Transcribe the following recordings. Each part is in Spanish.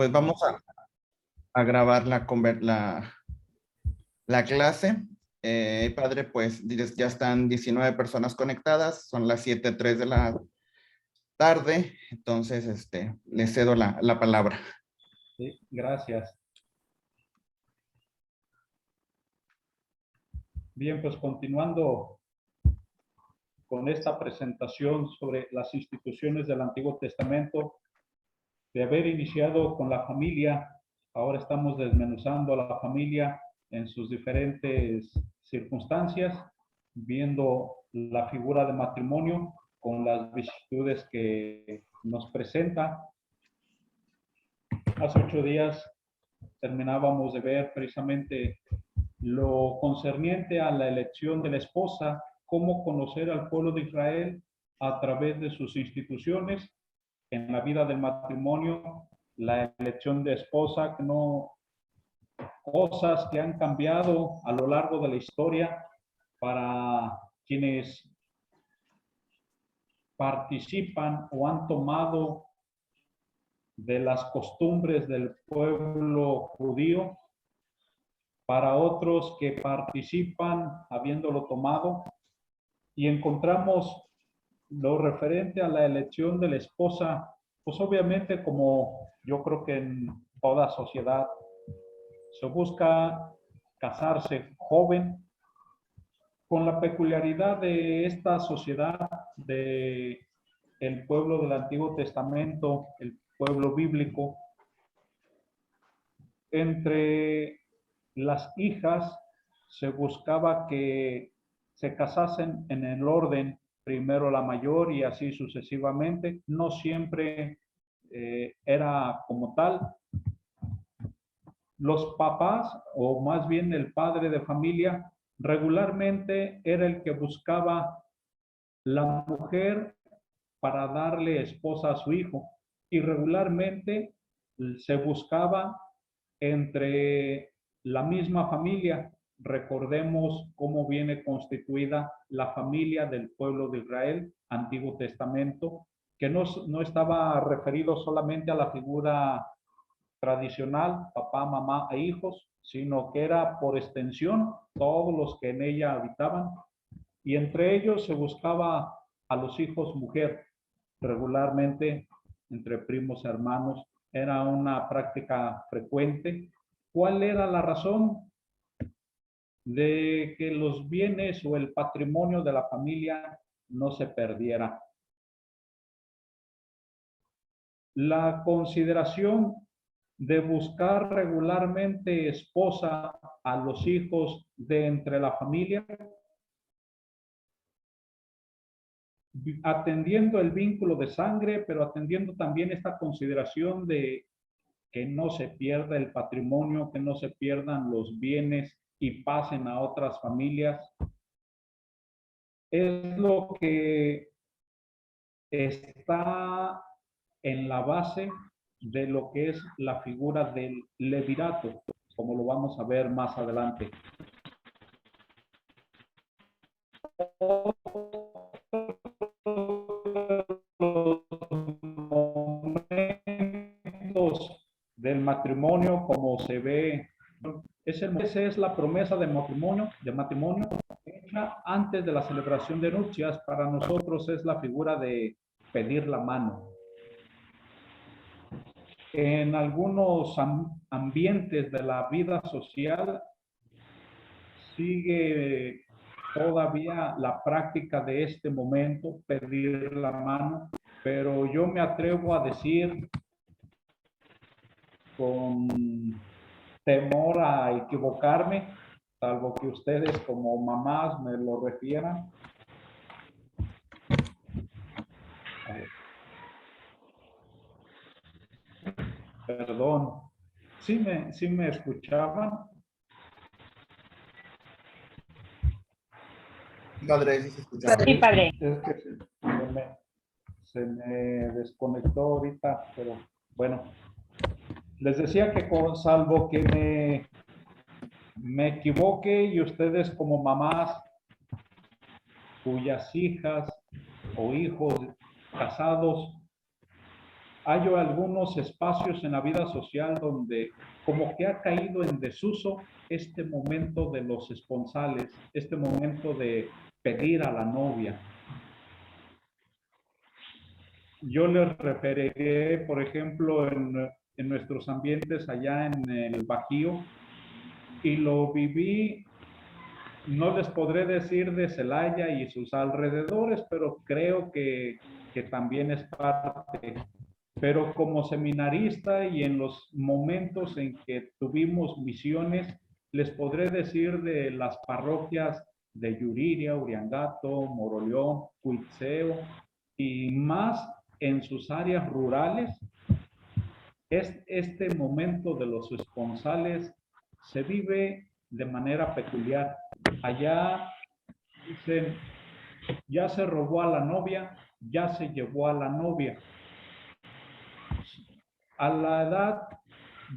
Pues vamos a grabar la clase. Padre, pues ya están 19 personas conectadas, son las 7:03 de la tarde, entonces le cedo la palabra. Sí, gracias. Bien, pues continuando con esta presentación sobre las instituciones del Antiguo Testamento, de haber iniciado con la familia, ahora estamos desmenuzando a la familia en sus diferentes circunstancias, viendo la figura de matrimonio con las vicisitudes que nos presenta. Hace 8 días terminábamos de ver precisamente lo concerniente a la elección de la esposa, cómo conocer al pueblo de Israel a través de sus instituciones en la vida del matrimonio, la elección de esposa, que no, cosas que han cambiado a lo largo de la historia para quienes participan o han tomado de las costumbres del pueblo judío, para otros que participan habiéndolo tomado, y encontramos lo referente a la elección de la esposa, pues obviamente, como yo creo que en toda sociedad, se busca casarse joven, con la peculiaridad de esta sociedad, de el pueblo del Antiguo Testamento, el pueblo bíblico. Entre las hijas se buscaba que se casasen en el orden, primero la mayor y así sucesivamente. No siempre era como tal. Los papás, o más bien el padre de familia, regularmente era el que buscaba la mujer para darle esposa a su hijo, y regularmente se buscaba entre la misma familia. Recordemos cómo viene constituida la familia del pueblo de Israel, Antiguo Testamento, que no estaba referido solamente a la figura tradicional, papá, mamá e hijos, sino que era por extensión todos los que en ella habitaban, y entre ellos se buscaba a los hijos mujer, regularmente entre primos hermanos. Era una práctica frecuente. ¿Cuál era la razón? De que los bienes o el patrimonio de la familia no se perdiera. La consideración de buscar regularmente esposa a los hijos de entre la familia, atendiendo el vínculo de sangre, pero atendiendo también esta consideración de que no se pierda el patrimonio, que no se pierdan los bienes y pasen a otras familias, es lo que está en la base de lo que es la figura del levirato, como lo vamos a ver más adelante. Momentos del matrimonio, como se ve, esa es la promesa de matrimonio hecha antes de la celebración de nupcias. Para nosotros es la figura de pedir la mano. En algunos ambientes de la vida social sigue todavía la práctica de este momento, pedir la mano, pero yo me atrevo a decir, con temor a equivocarme, salvo que ustedes como mamás me lo refieran. Perdón, ¿sí me escuchaban? Padre, sí se escuchaba. Sí, padre. Es que se me desconectó ahorita, pero bueno. Les decía que salvo que me equivoque, y ustedes como mamás cuyas hijas o hijos casados hay algunos espacios en la vida social donde como que ha caído en desuso este momento de los esponsales, este momento de pedir a la novia. Yo les referiré, por ejemplo, en nuestros ambientes allá en el Bajío, y lo viví, no les podré decir de Celaya y sus alrededores, pero creo que también es parte. Pero como seminarista y en los momentos en que tuvimos misiones, les podré decir de las parroquias de Yuriria, Uriangato, Moroleón, Cuitzeo y más en sus áreas rurales. Este momento de los esponsales se vive de manera peculiar. Allá dicen, ya se robó a la novia, ya se llevó a la novia. A la edad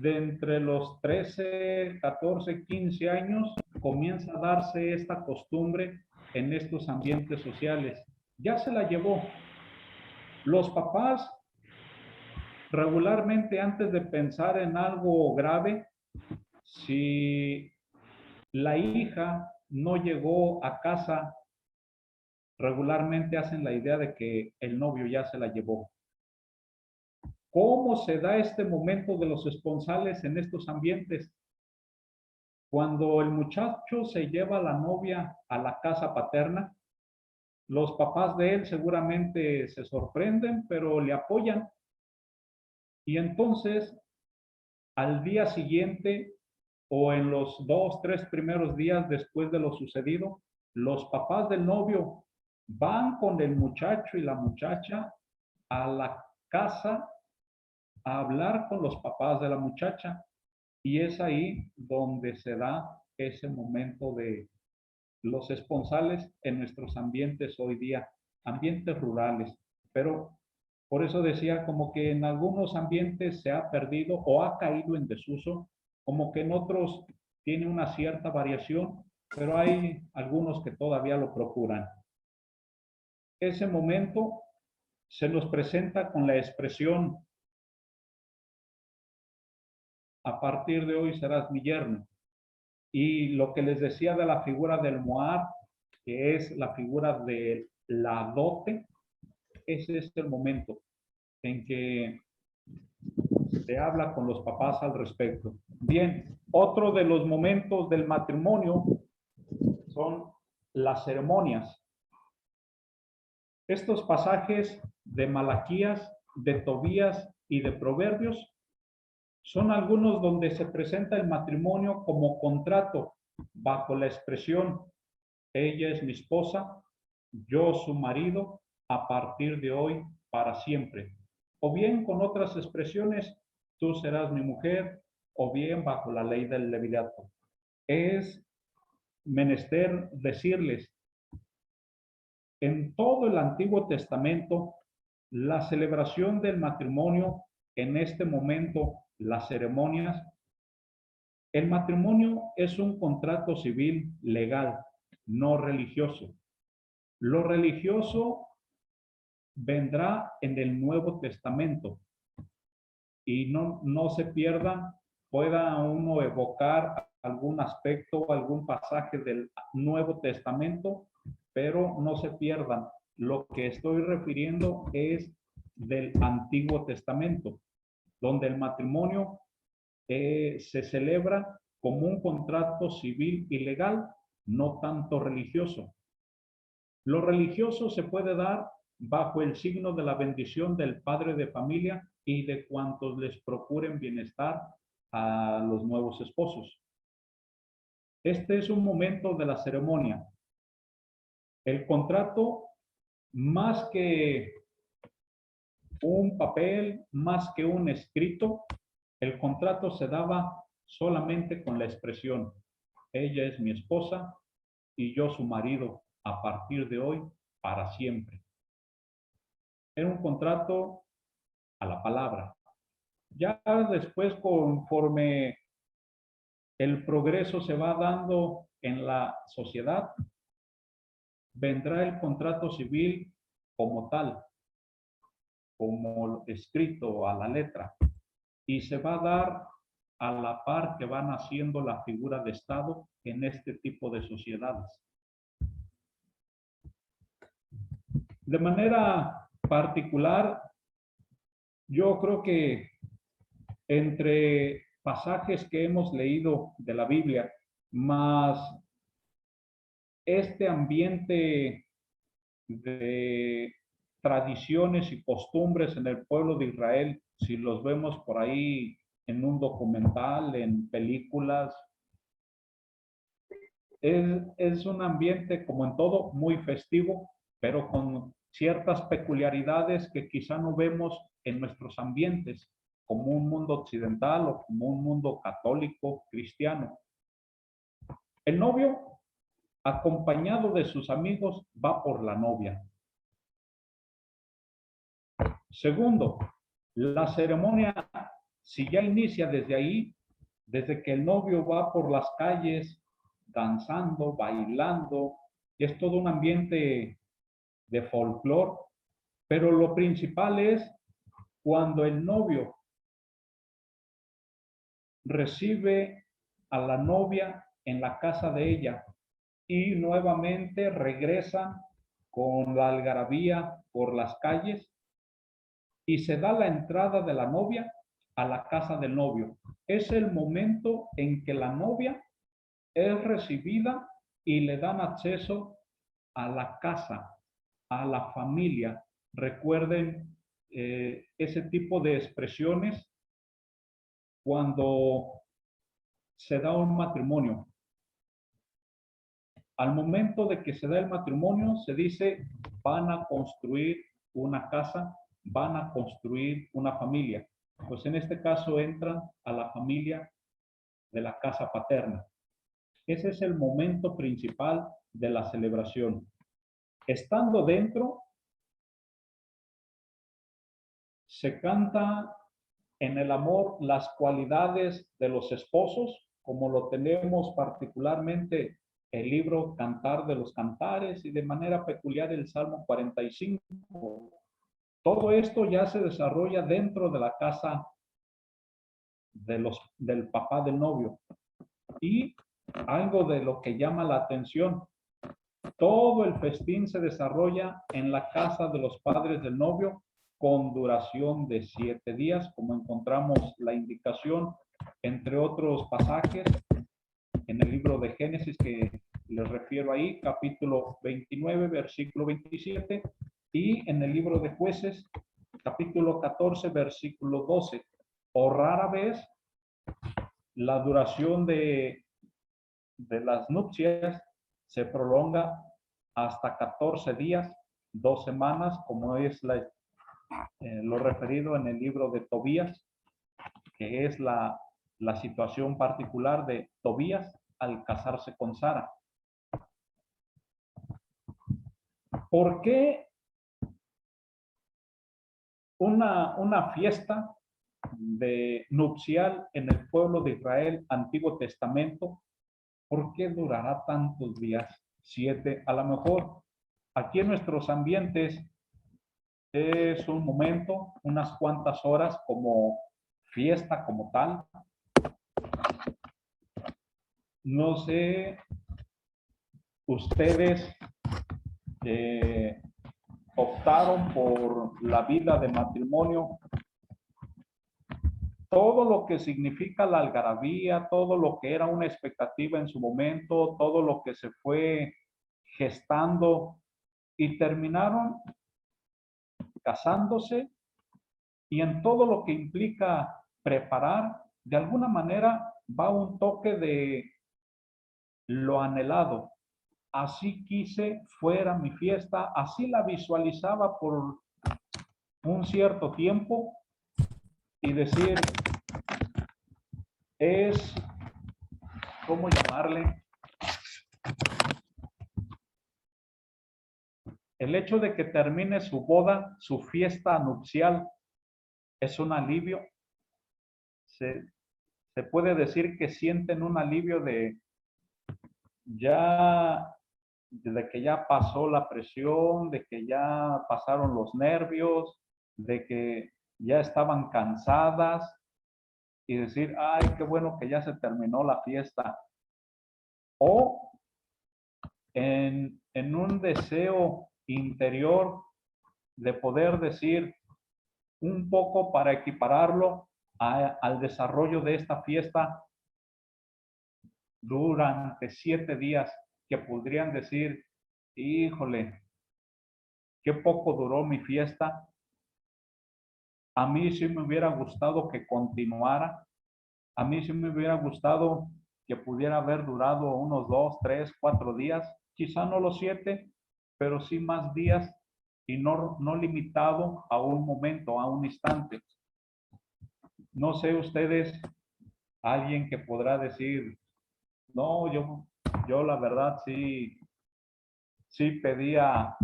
de entre los 13, 14, 15 años, comienza a darse esta costumbre en estos ambientes sociales. Ya se la llevó. Los papás regularmente, antes de pensar en algo grave, si la hija no llegó a casa, regularmente hacen la idea de que el novio ya se la llevó. ¿Cómo se da este momento de los esponsales en estos ambientes? Cuando el muchacho se lleva a la novia a la casa paterna, los papás de él seguramente se sorprenden, pero le apoyan. Y entonces, al día siguiente o en los 2, 3 primeros días después de lo sucedido, los papás del novio van con el muchacho y la muchacha a la casa a hablar con los papás de la muchacha. Y es ahí donde se da ese momento de los esponsales en nuestros ambientes hoy día, ambientes rurales. Pero por eso decía como que en algunos ambientes se ha perdido o ha caído en desuso, como que en otros tiene una cierta variación, pero hay algunos que todavía lo procuran. Ese momento se nos presenta con la expresión: a partir de hoy serás mi yerno. Y lo que les decía de la figura del Moab, que es la figura de la dote, ese es el momento en que se habla con los papás al respecto. Bien, otro de los momentos del matrimonio son las ceremonias. Estos pasajes de Malaquías, de Tobías y de Proverbios son algunos donde se presenta el matrimonio como contrato bajo la expresión: ella es mi esposa, yo su marido, a partir de hoy para siempre. O bien con otras expresiones: tú serás mi mujer, o bien bajo la ley del levirato. Es menester decirles, en todo el Antiguo Testamento, la celebración del matrimonio, en este momento, las ceremonias, el matrimonio es un contrato civil legal, no religioso. Lo religioso vendrá en el Nuevo Testamento y no se pierda, pueda uno evocar algún aspecto, algún pasaje del Nuevo Testamento, pero no se pierdan. Lo que estoy refiriendo es del Antiguo Testamento, donde el matrimonio se celebra como un contrato civil y legal, no tanto religioso. Lo religioso se puede dar bajo el signo de la bendición del padre de familia y de cuantos les procuren bienestar a los nuevos esposos. Este es un momento de la ceremonia. El contrato, más que un papel, más que un escrito, el contrato se daba solamente con la expresión: ella es mi esposa y yo su marido, a partir de hoy para siempre. Era un contrato a la palabra. Ya después, conforme el progreso se va dando en la sociedad, vendrá el contrato civil como tal. como escrito a la letra, y se va a dar a la par que van haciendo la figura de Estado en este tipo de sociedades. De manera particular, yo creo que entre pasajes que hemos leído de la Biblia, más este ambiente de tradiciones y costumbres en el pueblo de Israel, si los vemos por ahí en un documental, en películas, es un ambiente, como en todo, muy festivo, pero con ciertas peculiaridades que quizá no vemos en nuestros ambientes, como un mundo occidental o como un mundo católico, cristiano. El novio, acompañado de sus amigos, va por la novia. Segundo, la ceremonia, si ya inicia desde ahí, desde que el novio va por las calles danzando, bailando, es todo un ambiente de folclore, pero lo principal es cuando el novio recibe a la novia en la casa de ella y nuevamente regresan con la algarabía por las calles y se da la entrada de la novia a la casa del novio. Es el momento en que la novia es recibida y le dan acceso a la casa, a la familia. Recuerden ese tipo de expresiones cuando se da un matrimonio. Al momento de que se da el matrimonio, se dice, van a construir una casa, van a construir una familia. Pues en este caso entran a la familia de la casa paterna. Ese es el momento principal de la celebración. Estando dentro, se canta en el amor las cualidades de los esposos, como lo tenemos particularmente el libro Cantar de los Cantares y de manera peculiar el Salmo 45. Todo esto ya se desarrolla dentro de la casa del papá del novio. Y algo de lo que llama la atención, todo el festín se desarrolla en la casa de los padres del novio con duración de 7 días, como encontramos la indicación, entre otros pasajes, en el libro de Génesis que les refiero ahí, capítulo 29, versículo 27, y en el libro de Jueces, capítulo 14, versículo 12. O rara vez la duración de las nupcias se prolonga hasta 14 días, 2 semanas, como es lo referido en el libro de Tobías, que es la situación particular de Tobías al casarse con Sara. ¿Por qué una fiesta de nupcial en el pueblo de Israel, Antiguo Testamento? ¿Por qué durará tantos días? 7, a lo mejor aquí en nuestros ambientes es un momento, unas cuantas horas como fiesta como tal. No sé, ustedes optaron por la vida de matrimonio, todo lo que significa la algarabía, todo lo que era una expectativa en su momento, todo lo que se fue gestando y terminaron casándose, y en todo lo que implica preparar, de alguna manera va un toque de lo anhelado. Así quise fuera mi fiesta, así la visualizaba por un cierto tiempo y decir, es, ¿cómo llamarle? El hecho de que termine su boda, su fiesta nupcial, es un alivio. Se puede decir que sienten un alivio de que ya pasó la presión, de que ya pasaron los nervios, de que ya estaban cansadas y decir, ay, qué bueno que ya se terminó la fiesta. O en un deseo interior de poder decir un poco para equipararlo al desarrollo de esta fiesta durante 7 días, que podrían decir, híjole, qué poco duró mi fiesta. A mí sí me hubiera gustado que continuara. A mí sí me hubiera gustado que pudiera haber durado unos 2, 3, 4 días, quizá no los 7, pero sí más días y no limitado a un momento, a un instante. No sé ustedes, alguien que podrá decir, no, yo la verdad sí pedía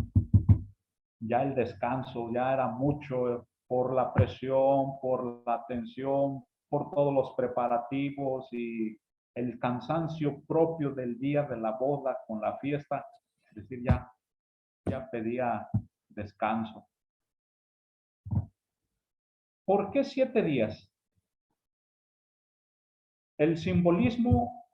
ya el descanso, ya era mucho por la presión, por la tensión, por todos los preparativos y el cansancio propio del día de la boda con la fiesta, es decir, ya pedía descanso. ¿Por qué 7 días? El simbolismo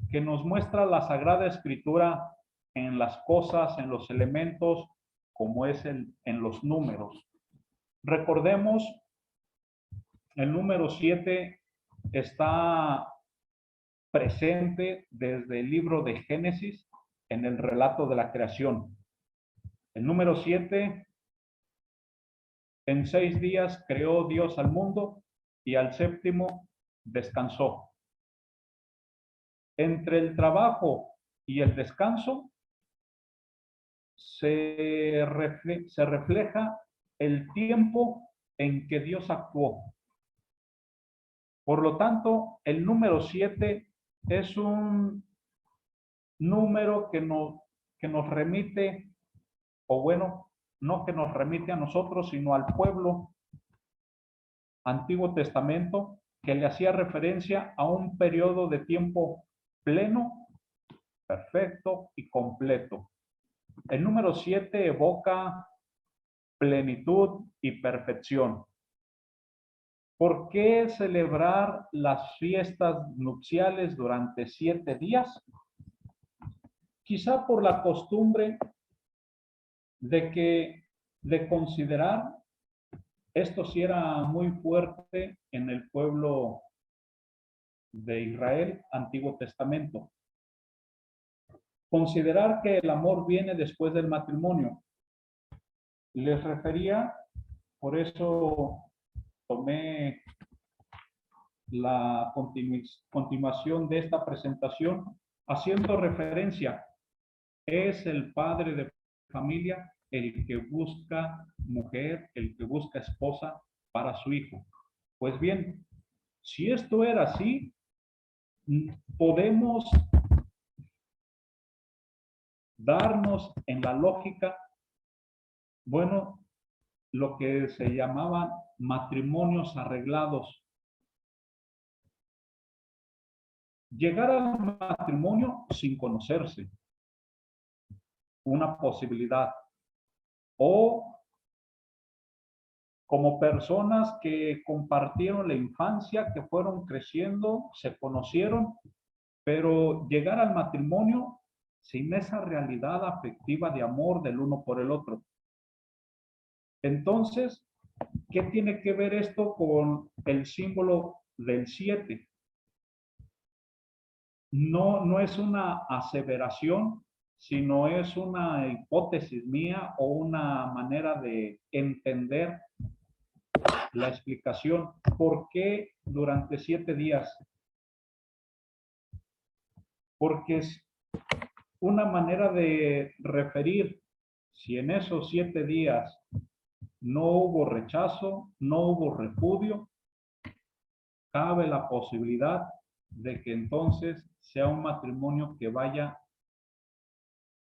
que nos muestra la Sagrada Escritura en las cosas, en los elementos, como es en los números. Recordemos, el número 7 está presente desde el libro de Génesis en el relato de la creación. El número 7, en 6 días creó Dios al mundo y al séptimo descansó. Entre el trabajo y el descanso se refleja el tiempo en que Dios actuó. Por lo tanto, el número 7 es un número que nos remite, o bueno, no que nos remite a nosotros, sino al pueblo Antiguo Testamento, que le hacía referencia a un periodo de tiempo pleno, perfecto y completo. El número 7 evoca plenitud y perfección. ¿Por qué celebrar las fiestas nupciales durante 7 días? Quizá por la costumbre de considerar, esto sí era muy fuerte en el pueblo de Israel, Antiguo Testamento. Considerar que el amor viene después del matrimonio. Les refería, por eso tomé la continuación de esta presentación, haciendo referencia, es el padre de familia el que busca mujer, el que busca esposa para su hijo. Pues bien, si esto era así, podemos darnos en la lógica, bueno, lo que se llamaban matrimonios arreglados. Llegar al matrimonio sin conocerse, una posibilidad. O como personas que compartieron la infancia, que fueron creciendo, se conocieron, pero llegar al matrimonio sin esa realidad afectiva de amor del uno por el otro. Entonces, ¿qué tiene que ver esto con el símbolo del 7? No es una aseveración, sino es una hipótesis mía o una manera de entender la explicación. ¿Por qué durante 7 días? Porque es una manera de referir, si en esos 7 días no hubo rechazo, no hubo repudio, cabe la posibilidad de que entonces sea un matrimonio que vaya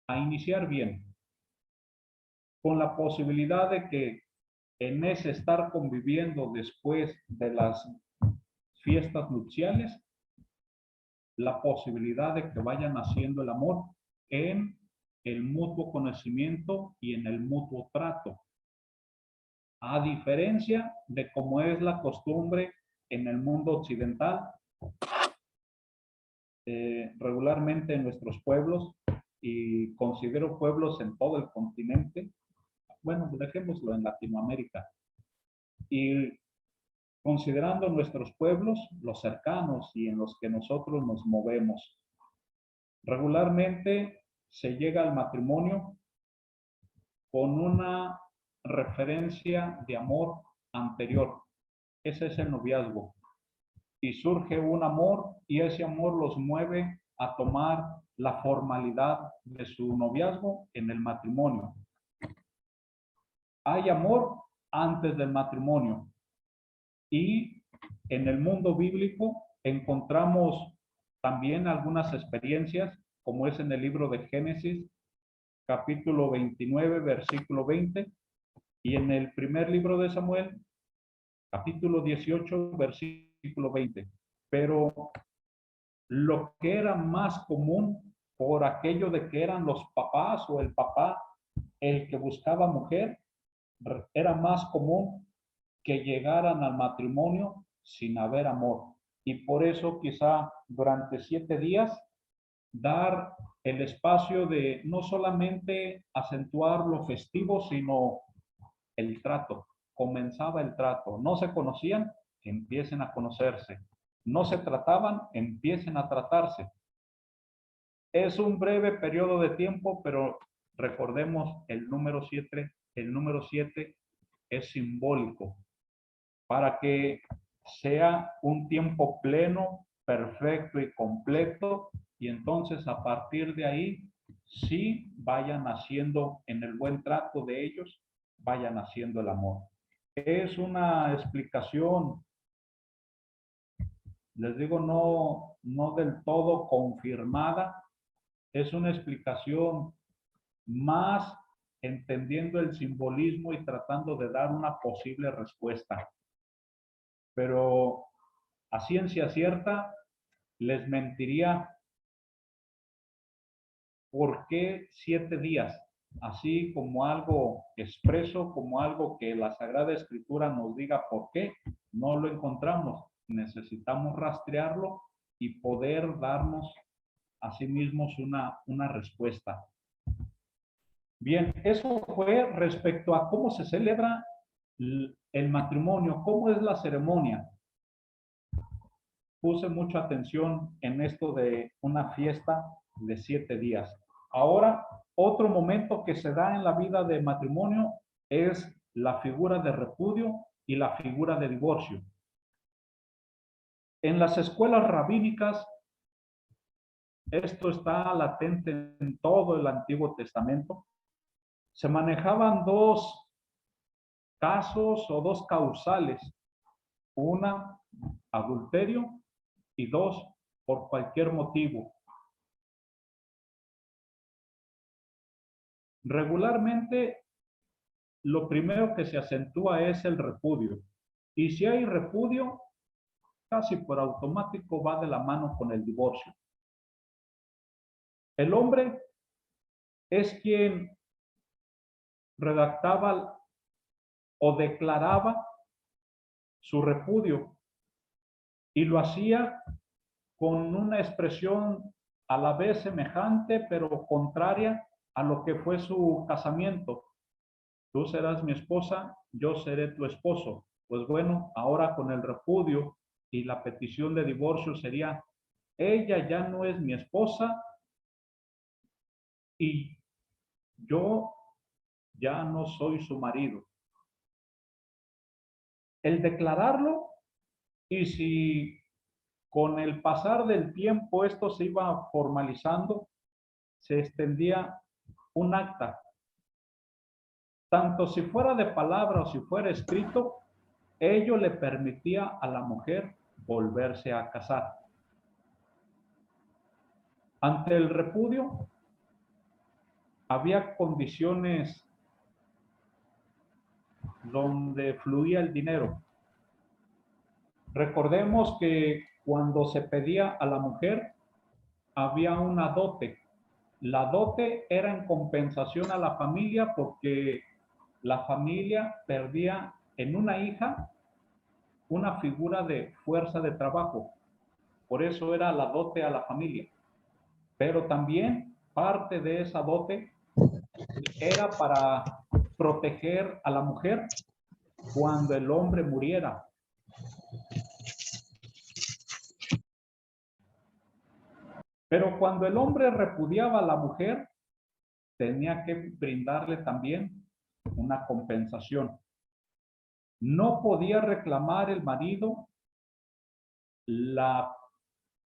a iniciar bien, con la posibilidad de que en ese estar conviviendo después de las fiestas nupciales, la posibilidad de que vayan haciendo el amor en el mutuo conocimiento y en el mutuo trato. a diferencia de cómo es la costumbre en el mundo occidental, regularmente en nuestros pueblos, y considero pueblos en todo el continente, bueno, dejémoslo en Latinoamérica, y considerando nuestros pueblos, los cercanos y en los que nosotros nos movemos. Regularmente se llega al matrimonio con una referencia de amor anterior. Ese es el noviazgo. Y surge un amor y ese amor los mueve a tomar la formalidad de su noviazgo en el matrimonio. Hay amor antes del matrimonio y en el mundo bíblico encontramos también algunas experiencias, como es en el libro de Génesis, capítulo 29, versículo 20, y en el primer libro de Samuel, capítulo 18, versículo 20. Pero lo que era más común, por aquello de que eran los papás o el papá el que buscaba mujer, era más común que llegaran al matrimonio sin haber amor. Y por eso quizá durante 7 días dar el espacio de no solamente acentuar lo festivo, sino el trato. Comenzaba el trato. No se conocían, empiecen a conocerse. No se trataban, empiecen a tratarse. Es un breve periodo de tiempo, pero recordemos el número 7. El número 7 es simbólico para que sea un tiempo pleno, perfecto y completo, y entonces a partir de ahí sí vayan haciendo en el buen trato de ellos, vayan haciendo el amor. Es una explicación, les digo, no del todo confirmada, es una explicación más entendiendo el simbolismo y tratando de dar una posible respuesta. Pero a ciencia cierta les mentiría. ¿Por qué 7 días? Así como algo expreso, como algo que la Sagrada Escritura nos diga por qué, no lo encontramos. Necesitamos rastrearlo y poder darnos a sí mismos una respuesta. Bien, eso fue respecto a cómo se celebra el matrimonio, cómo es la ceremonia. Puse mucha atención en esto de una fiesta de 7 días. Ahora, otro momento que se da en la vida de matrimonio es la figura de repudio y la figura de divorcio. En las escuelas rabínicas, esto está latente en todo el Antiguo Testamento, se manejaban dos casos o dos causales. Una, adulterio, y dos, por cualquier motivo. Regularmente, lo primero que se acentúa es el repudio. Y si hay repudio, casi por automático va de la mano con el divorcio. El hombre es quien redactaba o declaraba su repudio y lo hacía con una expresión a la vez semejante pero contraria a lo que fue su casamiento. Tú serás mi esposa, yo seré tu esposo. Pues bueno, ahora con el repudio y la petición de divorcio sería, ella ya no es mi esposa y yo ya no soy su marido. El declararlo, y si con el pasar del tiempo esto se iba formalizando, se extendía un acta. Tanto si fuera de palabra o si fuera escrito, ello le permitía a la mujer volverse a casar. Ante el repudio, había condiciones donde fluía el dinero. Recordemos que cuando se pedía a la mujer, había una dote. La dote era en compensación a la familia porque la familia perdía en una hija una figura de fuerza de trabajo. Por eso era la dote a la familia. Pero también parte de esa dote era para proteger a la mujer cuando el hombre muriera. Pero cuando el hombre repudiaba a la mujer, tenía que brindarle también una compensación. No podía reclamar el marido la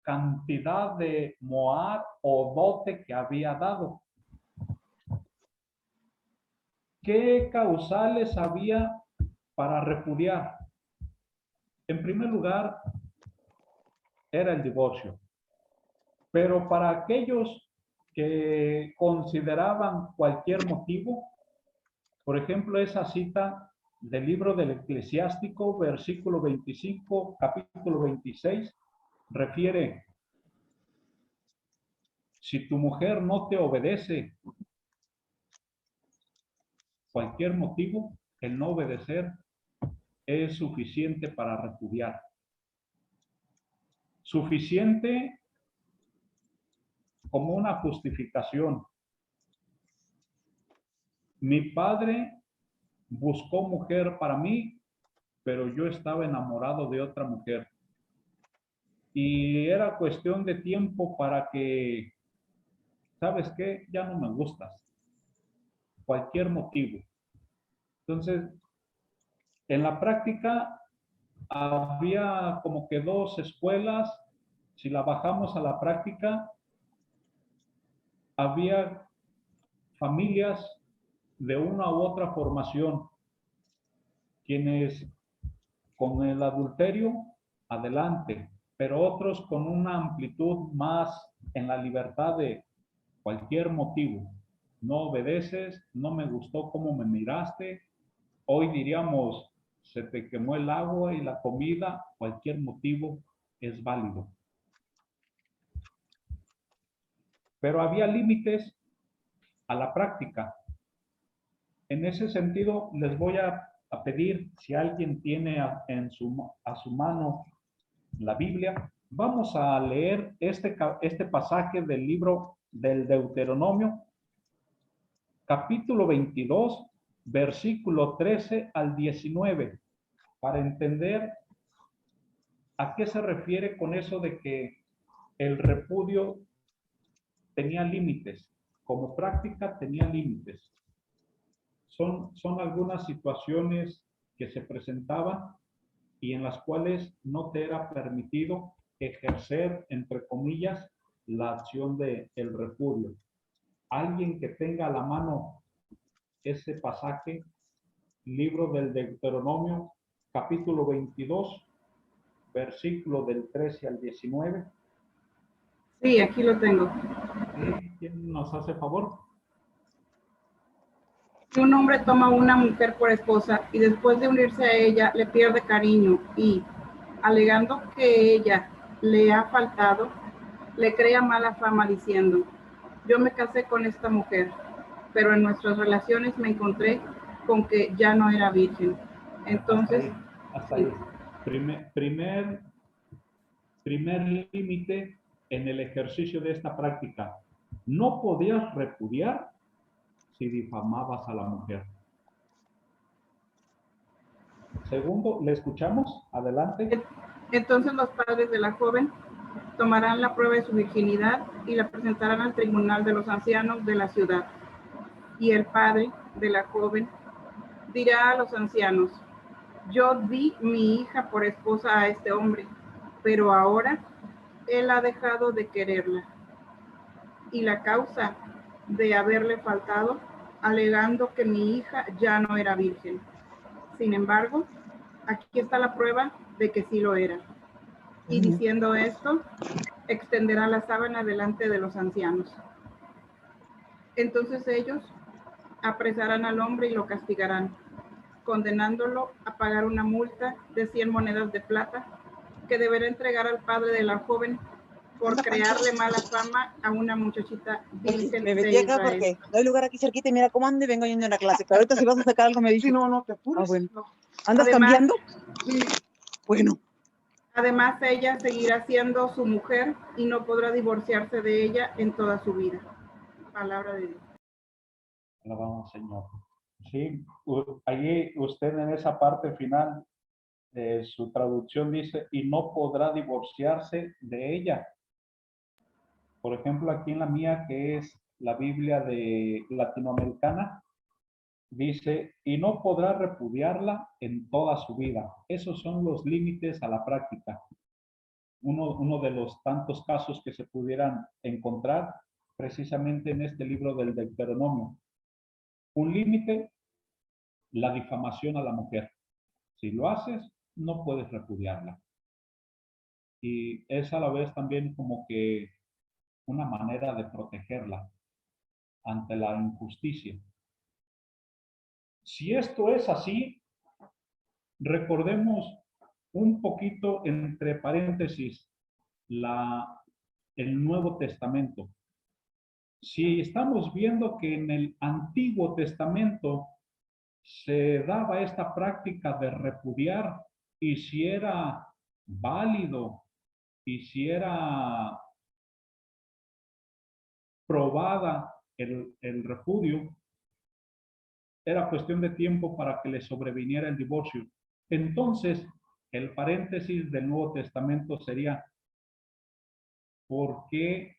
cantidad de moar o dote que había dado. ¿Qué causales había para repudiar? En primer lugar, era el divorcio. Pero para aquellos que consideraban cualquier motivo, por ejemplo, esa cita del libro del Eclesiástico, versículo 25, capítulo 26, refiere: si tu mujer no te obedece, cualquier motivo, el no obedecer es suficiente para repudiar. Suficiente como una justificación. Mi padre buscó mujer para mí, pero yo estaba enamorado de otra mujer. Y era cuestión de tiempo para que, ¿sabes qué? Ya no me gustas. Cualquier motivo. Entonces, en la práctica había como que dos escuelas. Si la bajamos a la práctica, había familias de una u otra formación, quienes con el adulterio, adelante, pero otros con una amplitud más en la libertad de cualquier motivo. No obedeces, no me gustó cómo me miraste, hoy diríamos, se te quemó el agua y la comida, cualquier motivo es válido. Pero había límites a la práctica. En ese sentido, les voy a pedir, si alguien tiene a su mano la Biblia, vamos a leer este pasaje del libro del Deuteronomio, capítulo 22, versículo 13 al 19, para entender a qué se refiere con eso de que el repudio tenía límites, como práctica tenía límites. Son algunas situaciones que se presentaban y en las cuales no te era permitido ejercer, entre comillas, la acción del repudio. Alguien que tenga a la mano ese pasaje, libro del Deuteronomio, capítulo 22, versículo del 13 al 19. Sí, aquí lo tengo. ¿Quién nos hace favor? Si un hombre toma a una mujer por esposa y después de unirse a ella le pierde cariño y, alegando que ella le ha faltado, le crea mala fama diciendo: yo me casé con esta mujer, pero en nuestras relaciones me encontré con que ya no era virgen. Entonces, hasta ahí. Primer límite en el ejercicio de esta práctica: no podías repudiar si difamabas a la mujer. Segundo, ¿le escuchamos? Adelante. Entonces los padres de la joven tomarán la prueba de su virginidad y la presentarán al tribunal de los ancianos de la ciudad. Y el padre de la joven dirá a los ancianos: yo di mi hija por esposa a este hombre, pero ahora él ha dejado de quererla. Y la causa de haberle faltado, alegando que mi hija ya no era virgen. Sin embargo, aquí está la prueba de que sí lo era. Y diciendo esto, extenderá la sábana delante de los ancianos. Entonces ellos apresarán al hombre y lo castigarán, condenándolo a pagar una multa de 100 monedas de plata que deberá entregar al padre de la joven por crearle mala fama a una muchachita virgen Me de metí acá Israel. porque no hay lugar aquí cerquita y mira cómo ando y vengo yendo a la clase. Pero ahorita si vas a sacar algo me dices. Sí, no te apures. Bueno. No. ¿Andas Además, cambiando? Sí, Bueno. Además, ella seguirá siendo su mujer y no podrá divorciarse de ella en toda su vida. Palabra de Dios. Alabamos, Señor. Sí, allí usted en esa parte final de su traducción dice, y no podrá divorciarse de ella. Por ejemplo, aquí en la mía, que es la Biblia de latinoamericana, dice, y no podrá repudiarla en toda su vida. Esos son los límites a la práctica. Uno de los tantos casos que se pudieran encontrar precisamente en este libro del Deuteronomio. Un límite, la difamación a la mujer. Si lo haces, no puedes repudiarla. Y es a la vez también como que una manera de protegerla ante la injusticia. Si esto es así, recordemos un poquito entre paréntesis el Nuevo Testamento. Si estamos viendo que en el Antiguo Testamento se daba esta práctica de repudiar, y si era válido y si era probada el repudio, era cuestión de tiempo para que le sobreviniera el divorcio. Entonces, el paréntesis del Nuevo Testamento sería, ¿por qué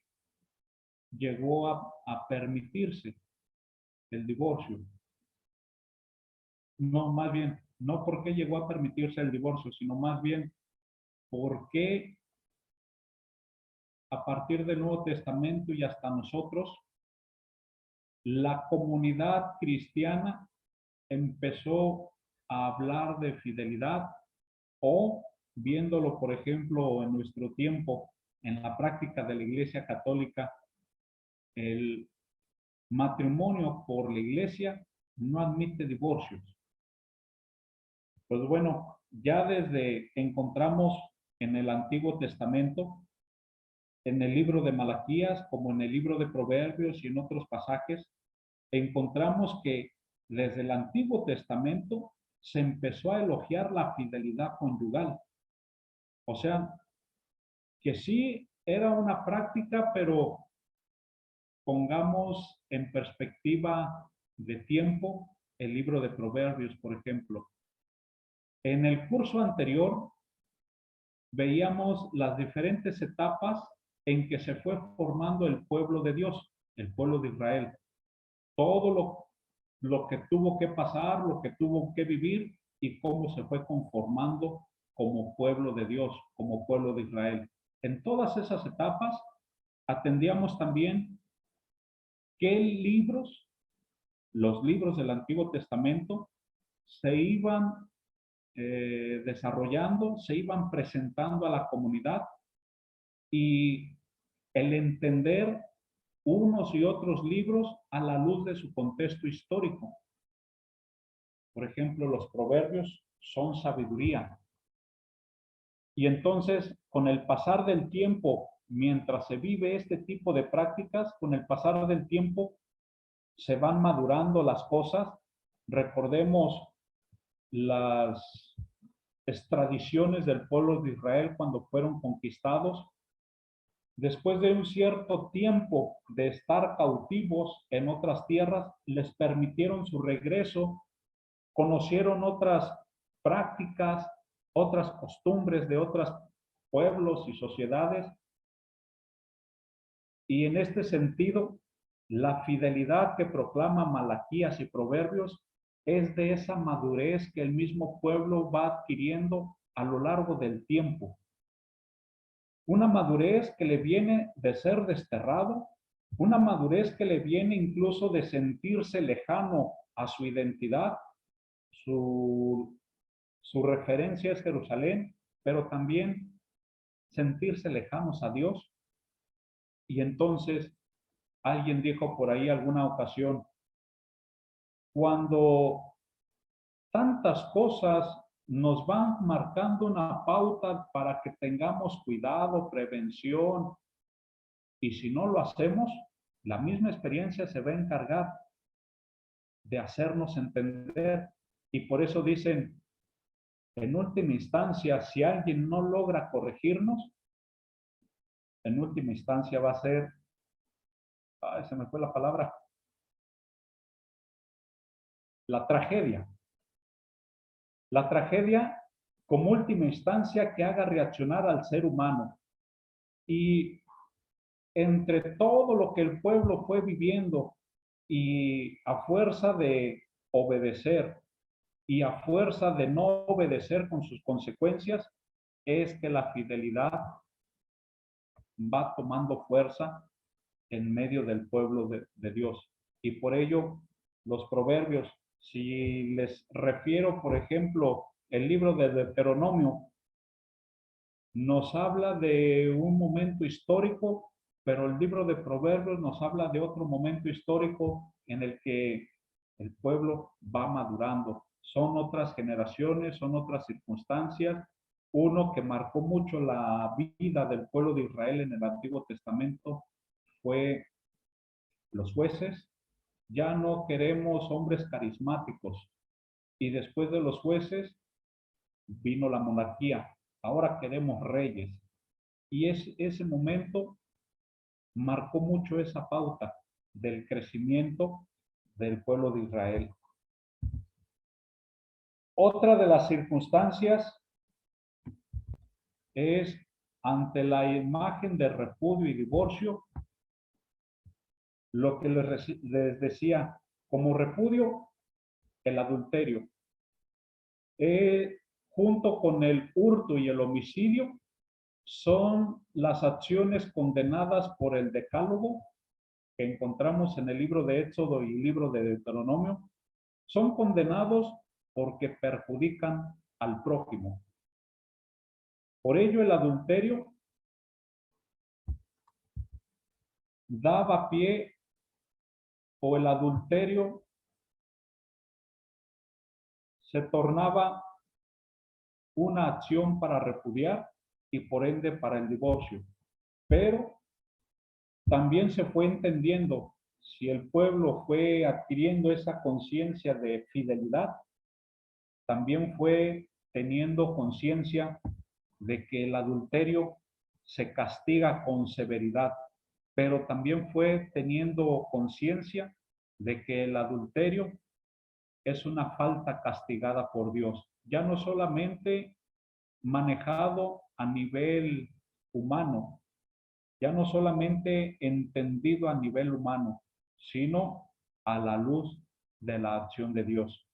llegó a permitirse el divorcio? No, más bien, no por qué llegó a permitirse el divorcio, sino más bien, ¿por qué a partir del Nuevo Testamento y hasta nosotros, la comunidad cristiana empezó a hablar de fidelidad? O viéndolo, por ejemplo, en nuestro tiempo, en la práctica de la Iglesia Católica, el matrimonio por la Iglesia no admite divorcios. Pues bueno, ya desde que encontramos en el Antiguo Testamento, en el libro de Malaquías, como en el libro de Proverbios y en otros pasajes, encontramos que desde el Antiguo Testamento se empezó a elogiar la fidelidad conyugal. O sea, que sí era una práctica, pero pongamos en perspectiva de tiempo el libro de Proverbios, por ejemplo. En el curso anterior veíamos las diferentes etapas en que se fue formando el pueblo de Dios, el pueblo de Israel. Todo lo que tuvo que pasar, lo que tuvo que vivir y cómo se fue conformando como pueblo de Dios, como pueblo de Israel. En todas esas etapas atendíamos también qué libros, los libros del Antiguo Testamento, se iban desarrollando, se iban presentando a la comunidad, y el entender unos y otros libros a la luz de su contexto histórico. Por ejemplo, los proverbios son sabiduría. Y entonces, con el pasar del tiempo, mientras se vive este tipo de prácticas, con el pasar del tiempo se van madurando las cosas. Recordemos las extradiciones del pueblo de Israel cuando fueron conquistados. Después de un cierto tiempo de estar cautivos en otras tierras, les permitieron su regreso, conocieron otras prácticas, otras costumbres de otros pueblos y sociedades. Y en este sentido, la fidelidad que proclama Malaquías y Proverbios es de esa madurez que el mismo pueblo va adquiriendo a lo largo del tiempo. Una madurez que le viene de ser desterrado, una madurez que le viene incluso de sentirse lejano a su identidad. Su referencia es Jerusalén, pero también sentirse lejanos a Dios. Y entonces alguien dijo por ahí alguna ocasión, cuando tantas cosas nos van marcando una pauta para que tengamos cuidado, prevención Y si no lo hacemos, la misma experiencia se va a encargar de hacernos entender. Y por eso dicen, en última instancia, si alguien no logra corregirnos, en última instancia va a ser, ay, se me fue la palabra, la tragedia. La tragedia como última instancia que haga reaccionar al ser humano. Y entre todo lo que el pueblo fue viviendo y a fuerza de obedecer y a fuerza de no obedecer con sus consecuencias, es que la fidelidad va tomando fuerza en medio del pueblo de Dios. Y por ello, los proverbios, si les refiero, por ejemplo, el libro de Deuteronomio, nos habla de un momento histórico, pero el libro de Proverbios nos habla de otro momento histórico en el que el pueblo va madurando. Son otras generaciones, son otras circunstancias. Uno que marcó mucho la vida del pueblo de Israel en el Antiguo Testamento fue los jueces. Ya no queremos hombres carismáticos. Y después de los jueces vino la monarquía. Ahora queremos reyes. Y ese momento marcó mucho esa pauta del crecimiento del pueblo de Israel. Otra de las circunstancias es ante la imagen de repudio y divorcio, lo que les decía, como repudio, el adulterio. Junto con el hurto y el homicidio, son las acciones condenadas por el Decálogo que encontramos en el libro de Éxodo y el libro de Deuteronomio. Son condenados porque perjudican al prójimo. Por ello, el adulterio daba pie, o el adulterio se tornaba una acción para repudiar y por ende para el divorcio. Pero también se fue entendiendo, si el pueblo fue adquiriendo esa conciencia de fidelidad, también fue teniendo conciencia de que el adulterio se castiga con severidad, pero también fue teniendo conciencia de que el adulterio es una falta castigada por Dios, ya no solamente manejado a nivel humano, ya no solamente entendido a nivel humano, sino a la luz de la acción de Dios.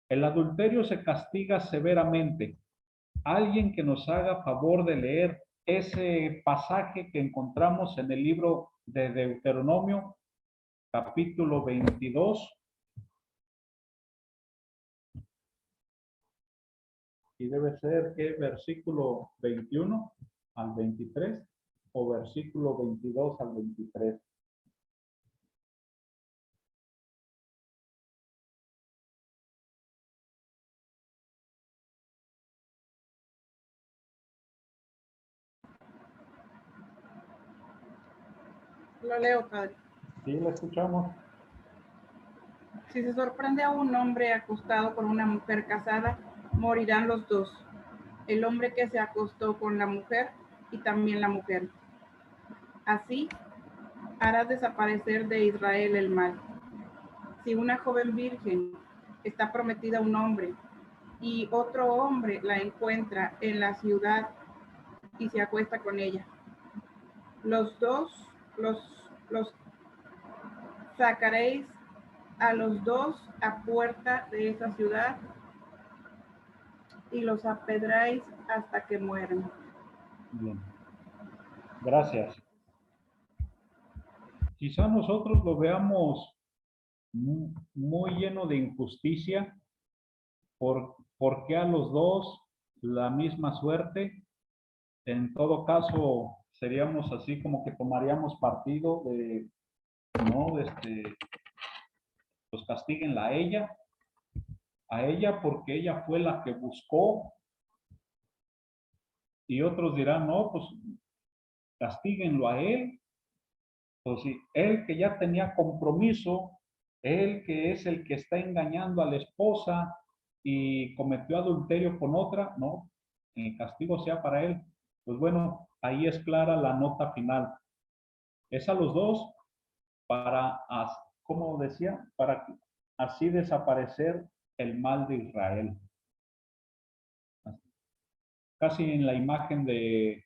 El adulterio se castiga severamente. Alguien que nos haga favor de leer ese pasaje que encontramos en el libro de Deuteronomio, capítulo 22. Y debe ser que versículo 21 al 23 o versículo 22 al 23. Lo leo, padre. Sí, lo escuchamos. Si se sorprende a un hombre acostado con una mujer casada, morirán los dos, el hombre que se acostó con la mujer y también la mujer. Así harás desaparecer de Israel el mal. Si una joven virgen está prometida a un hombre y otro hombre la encuentra en la ciudad y se acuesta con ella, los sacaréis a los dos a puerta de esa ciudad y los apedráis hasta que mueran. Bien. Gracias. Quizá nosotros lo veamos muy lleno de injusticia, porque a los dos la misma suerte. En todo caso, seríamos así como que tomaríamos partido de, no, pues castíguenla a ella porque ella fue la que buscó, y otros dirán, no, pues castíguenlo a él Entonces, él que ya tenía compromiso, él que es el que está engañando a la esposa y cometió adulterio con otra, no, el castigo sea para él. Pues bueno, ahí es clara la nota final. Es a los dos para, como decía, para así desaparecer el mal de Israel. Casi en la imagen de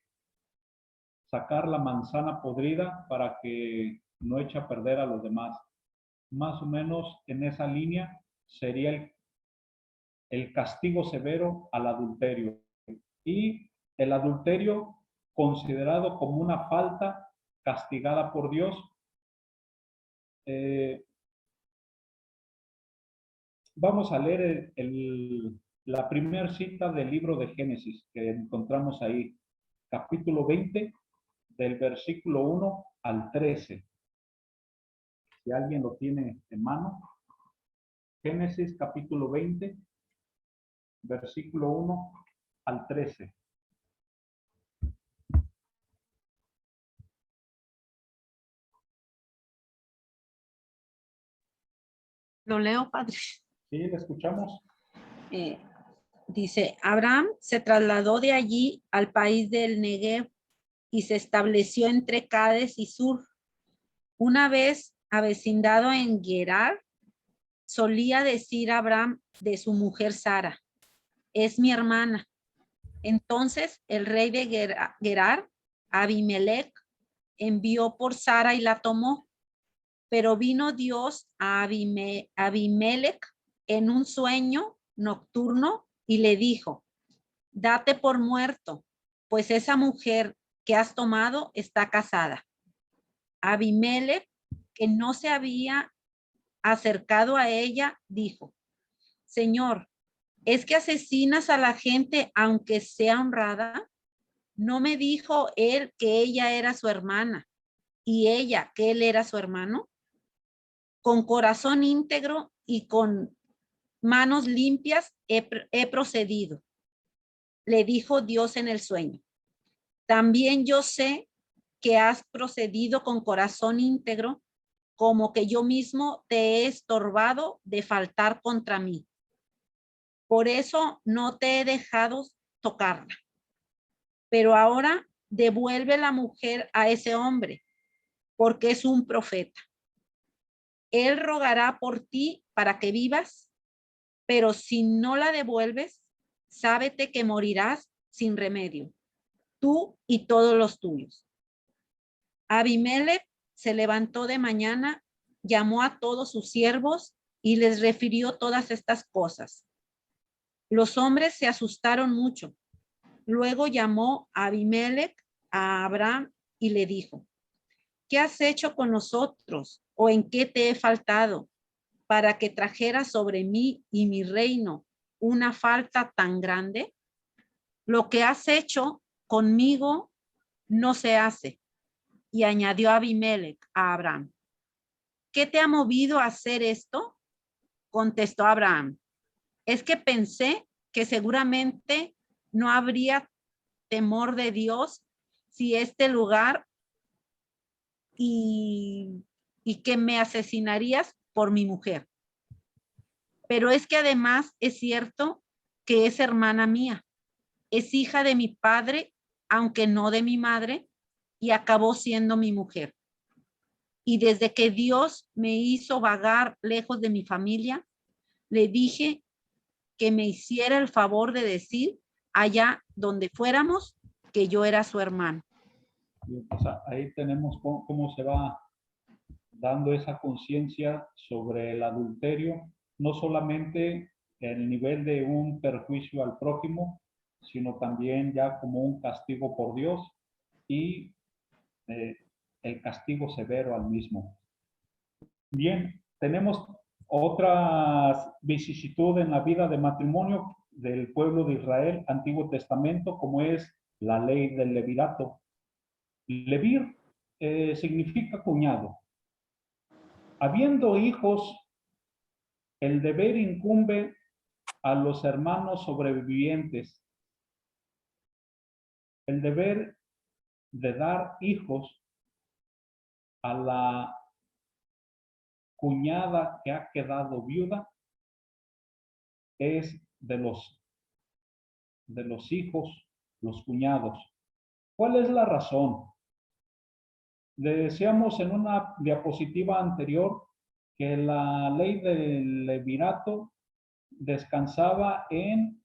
sacar la manzana podrida para que no eche a perder a los demás. Más o menos en esa línea sería el castigo severo al adulterio. Y el adulterio considerado como una falta castigada por Dios. Vamos a leer la primera cita del libro de Génesis que encontramos ahí, capítulo 20, del versículo 1 al 13. Si alguien lo tiene en mano. Génesis capítulo 20, versículo 1 al 13. Lo leo, padre. Sí, le escuchamos. Dice, Abraham se trasladó de allí al país del Negev y se estableció entre Cades y Sur. Una vez avecindado en Gerar, solía decir Abraham de su mujer Sara, es mi hermana. Entonces el rey de Gerar, Abimelech, envió por Sara y la tomó. Pero vino Dios a Abimelech en un sueño nocturno y le dijo, date por muerto, pues esa mujer que has tomado está casada. Abimelech, que no se había acercado a ella, dijo, Señor, ¿es que asesinas a la gente aunque sea honrada? ¿No me dijo él que ella era su hermana y ella que él era su hermano? Con corazón íntegro y con manos limpias he procedido, le dijo Dios en el sueño. También yo sé que has procedido con corazón íntegro, como que yo mismo te he estorbado de faltar contra mí. Por eso no te he dejado tocarla. Pero ahora devuelve la mujer a ese hombre, porque es un profeta. Él rogará por ti para que vivas, pero si no la devuelves, sábete que morirás sin remedio, tú y todos los tuyos. Abimelech se levantó de mañana, llamó a todos sus siervos y les refirió todas estas cosas. Los hombres se asustaron mucho. Luego llamó a Abimelech a Abraham y le dijo, ¿qué has hecho con nosotros o en qué te he faltado para que trajera sobre mí y mi reino una falta tan grande? Lo que has hecho conmigo no se hace. Y añadió Abimelech a Abraham, ¿qué te ha movido a hacer esto? Contestó Abraham, es que pensé que seguramente no habría temor de Dios si este lugar y que me asesinarías por mi mujer. Pero es que además es cierto que es hermana mía, es hija de mi padre, aunque no de mi madre, y acabó siendo mi mujer. Y desde que Dios me hizo vagar lejos de mi familia, le dije que me hiciera el favor de decir allá donde fuéramos que yo era su hermano. O sea, ahí tenemos cómo se va dando esa conciencia sobre el adulterio, no solamente el nivel de un perjuicio al prójimo, sino también ya como un castigo por Dios y el castigo severo al mismo. Bien, tenemos otras vicisitudes en la vida de matrimonio del pueblo de Israel, Antiguo Testamento, como es la ley del levirato. Levir significa cuñado. Habiendo hijos, el deber incumbe a los hermanos sobrevivientes. El deber de dar hijos a la cuñada que ha quedado viuda es de los hijos, los cuñados. ¿Cuál es la razón? Le decíamos en una diapositiva anterior que la ley del levirato descansaba en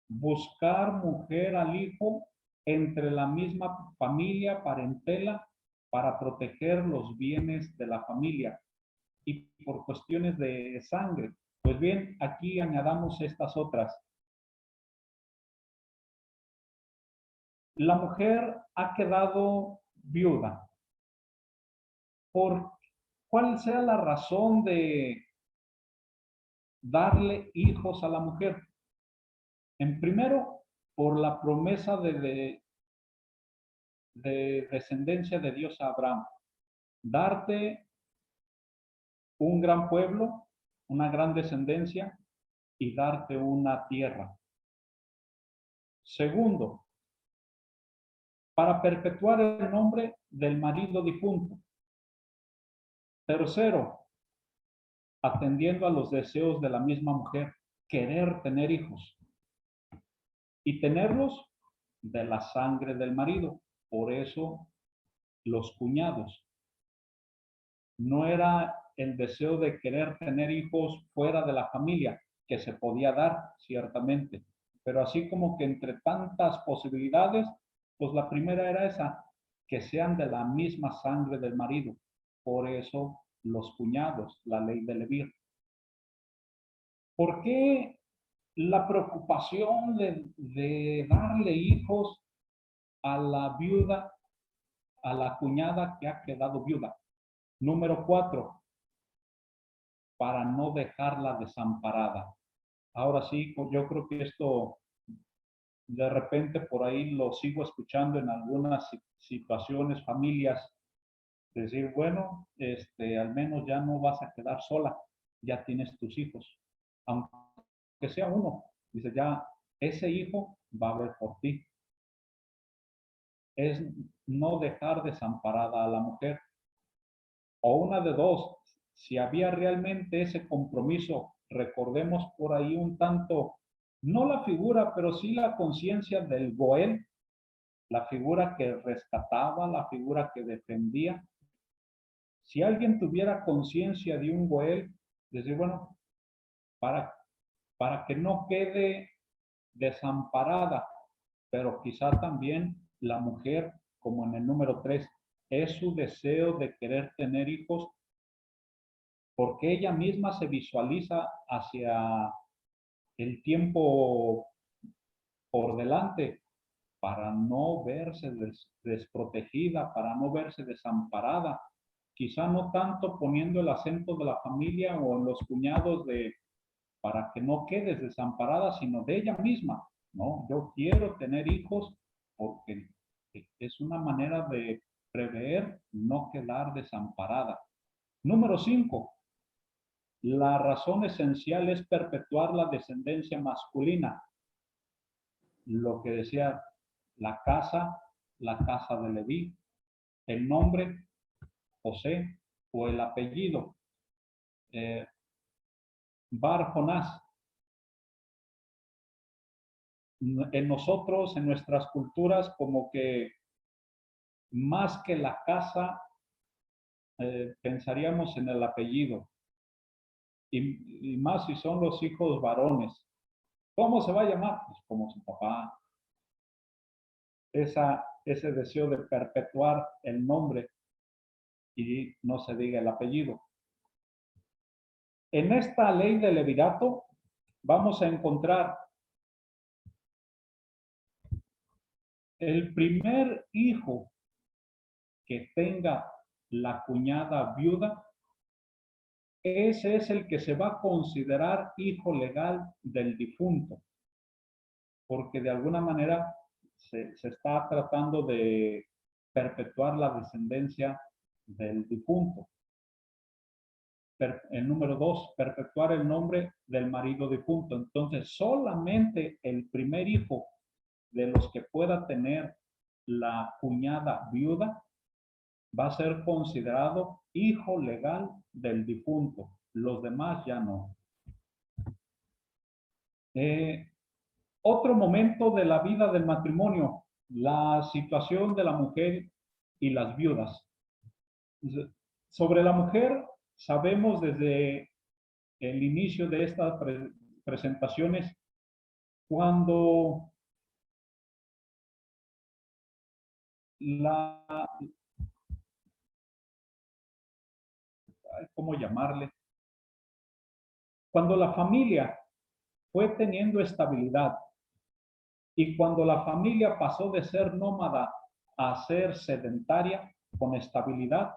buscar mujer al hijo entre la misma familia, parentela, para proteger los bienes de la familia y por cuestiones de sangre. Pues bien, aquí añadamos estas otras. La mujer ha quedado viuda. ¿Por cuál sea la razón de darle hijos a la mujer? En primero, por la promesa de descendencia de Dios a Abraham. Darte un gran pueblo, una gran descendencia y darte una tierra. Segundo, para perpetuar el nombre del marido difunto. Tercero, atendiendo a los deseos de la misma mujer, querer tener hijos y tenerlos de la sangre del marido. Por eso los cuñados. No era el deseo de querer tener hijos fuera de la familia, que se podía dar, ciertamente. Pero así como que entre tantas posibilidades, pues la primera era esa, que sean de la misma sangre del marido. Por eso los cuñados, la ley de Leví. ¿Por qué la preocupación de darle hijos a la viuda, a la cuñada que ha quedado viuda? Número 4, para no dejarla desamparada. Ahora sí, yo creo que esto de repente por ahí lo sigo escuchando en algunas situaciones, familias, decir, bueno, al menos ya no vas a quedar sola, ya tienes tus hijos, aunque sea uno, dice, ya ese hijo va a ver por ti. Es no dejar desamparada a la mujer. O una de dos, si había realmente ese compromiso, recordemos por ahí un tanto, no la figura, pero sí la conciencia del Goel, la figura que rescataba, la figura que defendía. Si alguien tuviera conciencia de un Goel, decir, bueno, para que no quede desamparada, pero quizá también la mujer, como en el número 3, es su deseo de querer tener hijos porque ella misma se visualiza hacia el tiempo por delante para no verse desprotegida, para no verse desamparada. Quizá no tanto poniendo el acento de la familia o en los cuñados para que no quedes desamparada, sino de ella misma, ¿no? Yo quiero tener hijos porque es una manera de prever no quedar desamparada. Número 5. La razón esencial es perpetuar la descendencia masculina. Lo que decía la casa de Leví, el nombre, José, o el apellido, Bar Jonás. En nosotros, en nuestras culturas, como que más que la casa, pensaríamos en el apellido. Y más si son los hijos varones. ¿Cómo se va a llamar? Pues como su papá. Ese deseo de perpetuar el nombre y no se diga el apellido. En esta ley del levirato vamos a encontrar el primer hijo que tenga la cuñada viuda, ese es el que se va a considerar hijo legal del difunto, porque de alguna manera se está tratando de perpetuar la descendencia del difunto. El número 2, perpetuar el nombre del marido difunto. Entonces, solamente el primer hijo de los que pueda tener la cuñada viuda va a ser considerado hijo legal del difunto. Los demás ya no. Otro momento de la vida del matrimonio, la situación de la mujer y las viudas. Sobre la mujer, sabemos desde el inicio de estas presentaciones, cuando ¿cómo llamarle? Cuando la familia fue teniendo estabilidad y cuando la familia pasó de ser nómada a ser sedentaria con estabilidad,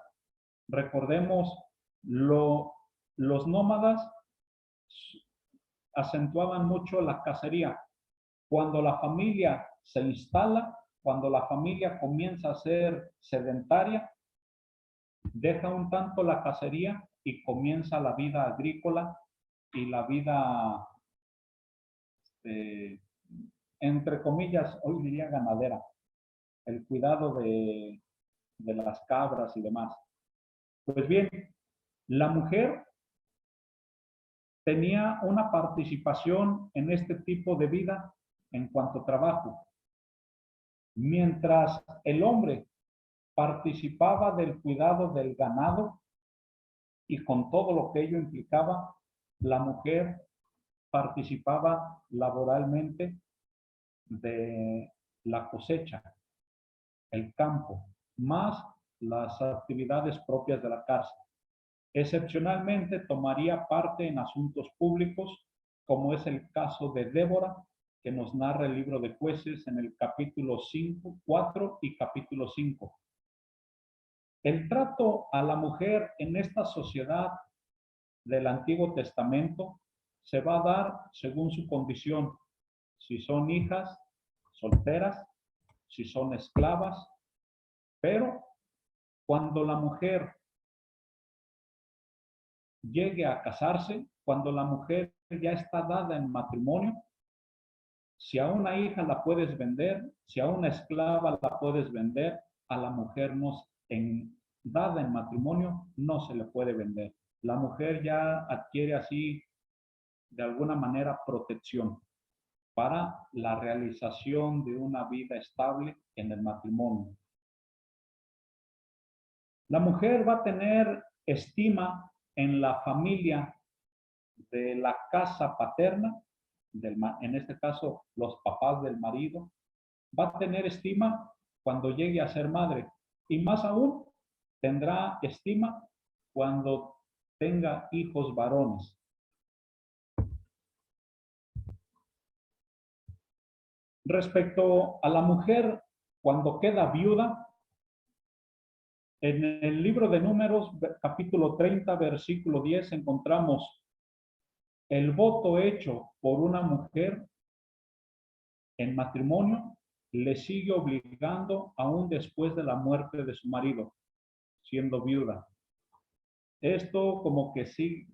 recordemos, los nómadas acentuaban mucho la cacería. Cuando la familia se instala, cuando la familia comienza a ser sedentaria, deja un tanto la cacería y comienza la vida agrícola y la vida, entre comillas, hoy diría ganadera, el cuidado de las cabras y demás. Pues bien, la mujer tenía una participación en este tipo de vida en cuanto a trabajo, mientras el hombre participaba del cuidado del ganado y con todo lo que ello implicaba, la mujer participaba laboralmente de la cosecha, el campo, más las actividades propias de la casa. Excepcionalmente tomaría parte en asuntos públicos, como es el caso de Débora, que nos narra el libro de Jueces en el capítulo 5, 4 y capítulo 5. El trato a la mujer en esta sociedad del Antiguo Testamento se va a dar según su condición, si son hijas solteras, si son esclavas, pero cuando la mujer llegue a casarse, cuando la mujer ya está dada en matrimonio, si a una hija la puedes vender, si a una esclava la puedes vender, a la mujer dada en matrimonio no se le puede vender. La mujer ya adquiere así, de alguna manera, protección para la realización de una vida estable en el matrimonio. La mujer va a tener estima en la familia de la casa paterna, en este caso los papás del marido, va a tener estima cuando llegue a ser madre y más aún tendrá estima cuando tenga hijos varones. Respecto a la mujer, cuando queda viuda, en el libro de Números, capítulo 30, versículo 10, encontramos el voto hecho por una mujer en matrimonio le sigue obligando aún después de la muerte de su marido, siendo viuda. Esto como que sí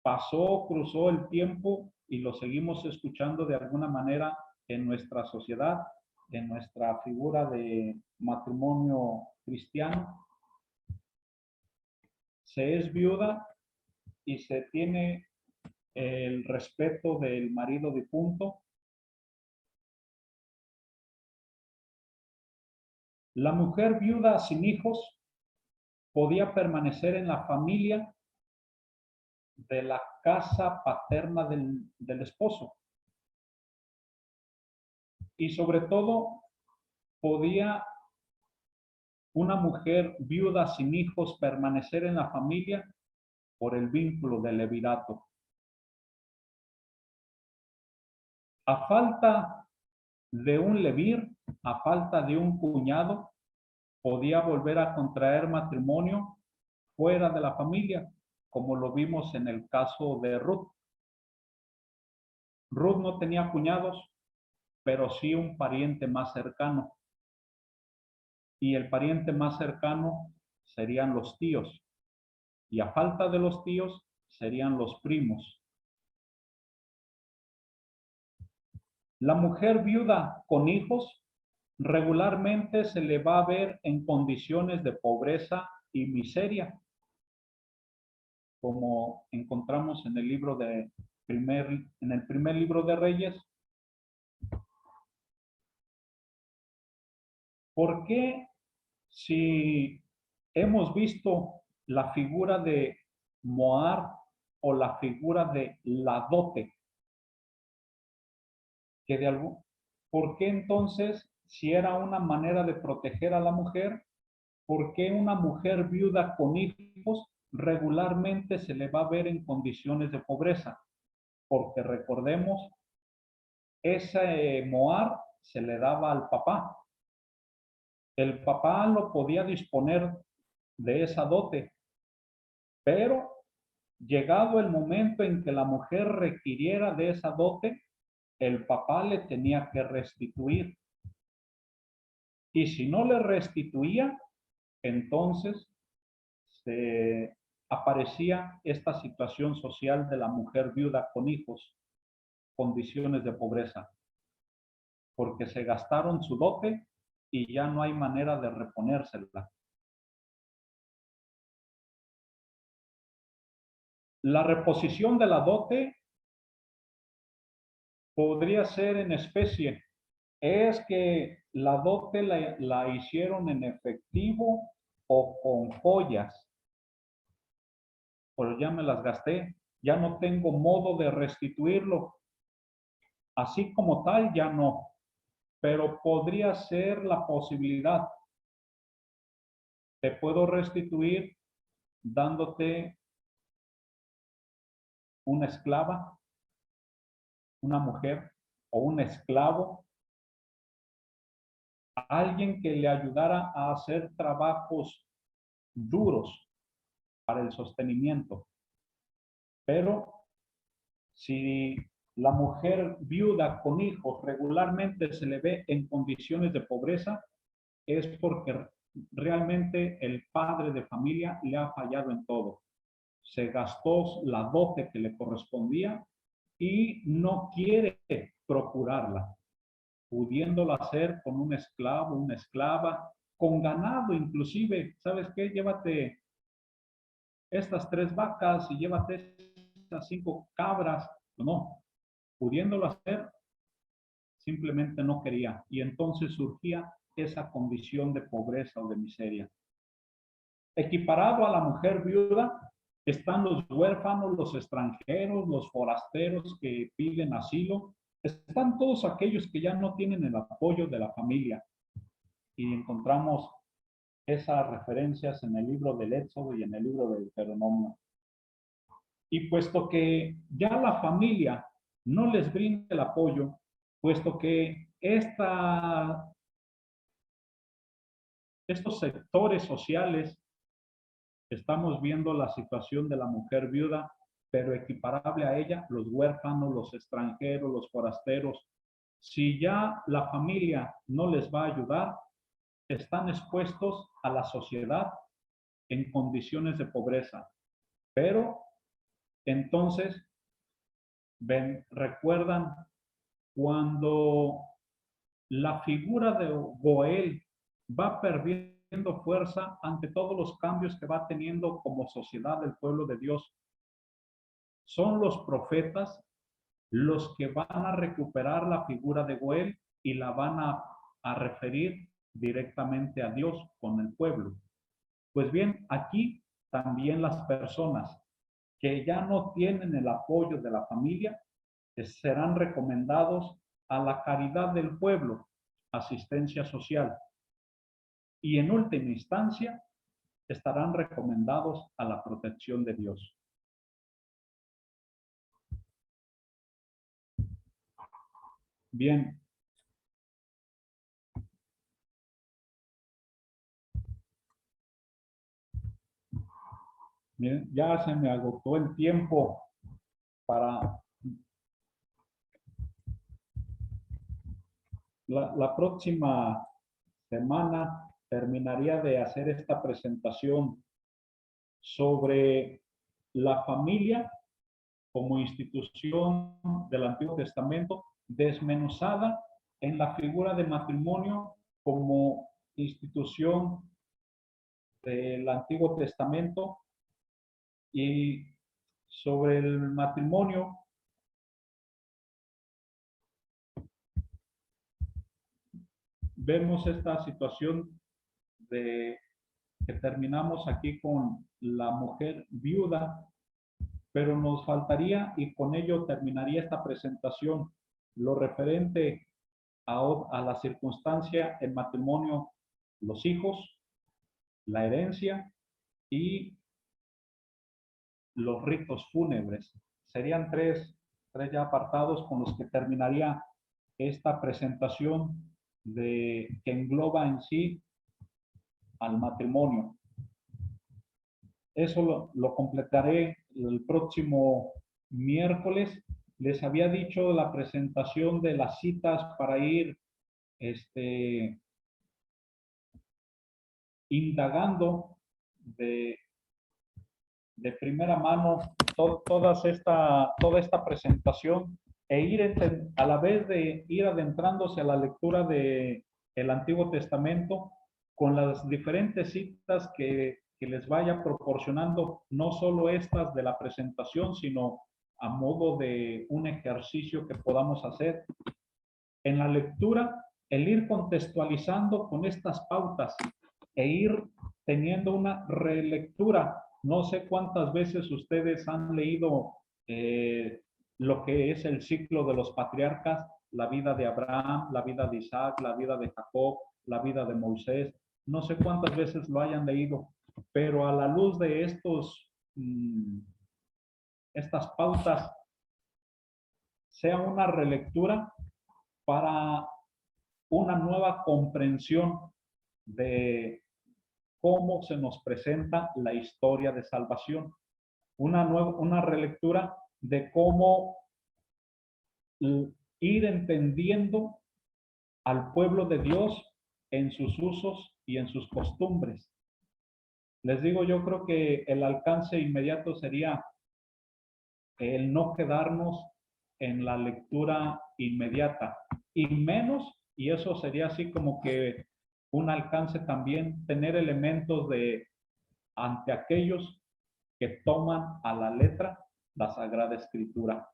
pasó, cruzó el tiempo y lo seguimos escuchando de alguna manera en nuestra sociedad, en nuestra figura de matrimonio cristiano. Se es viuda y se tiene el respeto del marido difunto. La mujer viuda sin hijos podía permanecer en la familia de la casa paterna del esposo. Y sobre todo, podía una mujer viuda sin hijos permanecer en la familia por el vínculo del levirato. A falta de un levir, a falta de un cuñado, podía volver a contraer matrimonio fuera de la familia, como lo vimos en el caso de Ruth. Ruth no tenía cuñados, pero sí un pariente más cercano. Y el pariente más cercano serían los tíos. Y a falta de los tíos, serían los primos. La mujer viuda con hijos regularmente se le va a ver en condiciones de pobreza y miseria, como encontramos en el libro en el primer libro de Reyes. ¿Por qué, si hemos visto la figura de Moab o la figura de la dote, ¿por qué entonces, si era una manera de proteger a la mujer, por qué una mujer viuda con hijos regularmente se le va a ver en condiciones de pobreza? Porque recordemos, ese Moab se le daba al papá. El papá lo podía disponer de esa dote, pero llegado el momento en que la mujer requiriera de esa dote, el papá le tenía que restituir. Y si no le restituía, entonces aparecía esta situación social de la mujer viuda con hijos, condiciones de pobreza, porque se gastaron su dote y ya no hay manera de reponérsela. La reposición de la dote podría ser en especie. Es que la dote la hicieron en efectivo o con joyas, pero ya me las gasté, ya no tengo modo de restituirlo. Así como tal, ya no, pero podría ser la posibilidad. Te puedo restituir dándote una esclava, una mujer o un esclavo, alguien que le ayudara a hacer trabajos duros para el sostenimiento. Pero si la mujer viuda con hijos regularmente se le ve en condiciones de pobreza, es porque realmente el padre de familia le ha fallado en todo. Se gastó la dote que le correspondía y no quiere procurarla, pudiéndola hacer con un esclavo, una esclava, con ganado inclusive. ¿Sabes qué? Llévate estas 3 vacas y llévate estas 5 cabras. No, pudiéndolo hacer, simplemente no quería. Y entonces surgía esa condición de pobreza o de miseria. Equiparado a la mujer viuda están los huérfanos, los extranjeros, los forasteros que piden asilo. Están todos aquellos que ya no tienen el apoyo de la familia. Y encontramos esas referencias en el libro del Éxodo y en el libro del Deuteronomio. Y puesto que ya la familia no les brinda el apoyo, puesto que estos sectores sociales, estamos viendo la situación de la mujer viuda, pero equiparable a ella, los huérfanos, los extranjeros, los forasteros. Si ya la familia no les va a ayudar, están expuestos a la sociedad en condiciones de pobreza. Pero entonces, recuerdan cuando la figura de Goel va perdiendo fuerza ante todos los cambios que va teniendo como sociedad del pueblo de Dios. Son los profetas los que van a recuperar la figura de Goel y la van a referir directamente a Dios con el pueblo. Pues bien, aquí también las personas que ya no tienen el apoyo de la familia serán recomendados a la caridad del pueblo, asistencia social, y en última instancia estarán recomendados a la protección de Dios. Bien. Miren, ya se me agotó el tiempo para la próxima semana. Terminaría de hacer esta presentación sobre la familia como institución del Antiguo Testamento, desmenuzada en la figura de matrimonio como institución del Antiguo Testamento. Y sobre el matrimonio, vemos esta situación de que terminamos aquí con la mujer viuda, pero nos faltaría, y con ello terminaría esta presentación, lo referente a la circunstancia, el matrimonio, los hijos, la herencia y los ritos fúnebres. Serían tres ya apartados con los que terminaría esta presentación que engloba en sí al matrimonio. Eso lo completaré el próximo miércoles. Les había dicho la presentación de las citas para ir indagando de primera mano toda esta presentación e ir a la vez de ir adentrándose a la lectura del Antiguo Testamento con las diferentes citas que les vaya proporcionando, no solo estas de la presentación, sino a modo de un ejercicio que podamos hacer. En la lectura, el ir contextualizando con estas pautas e ir teniendo una relectura. No sé cuántas veces ustedes han leído lo que es el ciclo de los patriarcas, la vida de Abraham, la vida de Isaac, la vida de Jacob, la vida de Moisés. No sé cuántas veces lo hayan leído, pero a la luz de estas pautas, sea una relectura para una nueva comprensión de cómo se nos presenta la historia de salvación. Una relectura de cómo ir entendiendo al pueblo de Dios en sus usos y en sus costumbres. Les digo, yo creo que el alcance inmediato sería el no quedarnos en la lectura inmediata y menos, y eso sería así como que un alcance también, tener elementos ante aquellos que toman a la letra la Sagrada Escritura,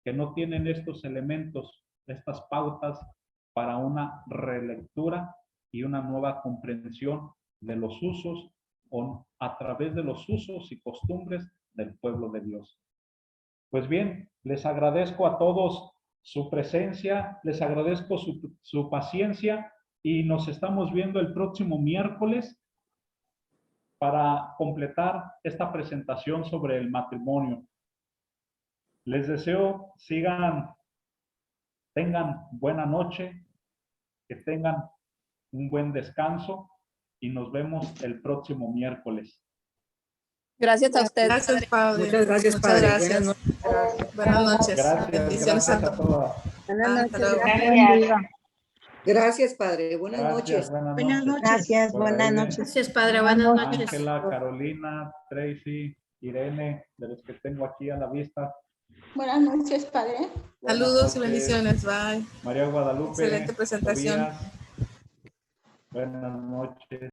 que no tienen estos elementos, estas pautas para una relectura y una nueva comprensión de los usos a través de los usos y costumbres del pueblo de Dios. Pues bien, les agradezco a todos su presencia, les agradezco su paciencia y nos estamos viendo el próximo miércoles para completar esta presentación sobre el matrimonio. Les deseo tengan buena noche, que tengan un buen descanso y nos vemos el próximo miércoles. Gracias a usted. Gracias, Padre. Muchas gracias, Muchas Padre. gracias. Buenas noches. Gracias, Bendiciones gracias a todos. Hasta luego. Gracias, Padre. Buenas Gracias, noches. buenas noches. Gracias, Por buenas ahí, noches. Gracias, Padre. Buenas noches. Ángela, Carolina, Tracy, Irene, de los que tengo aquí a la vista. Buenas noches, Padre. Buenas Saludos y noches. bendiciones. Bye. María Guadalupe. Excelente presentación. Tobías. Buenas noches.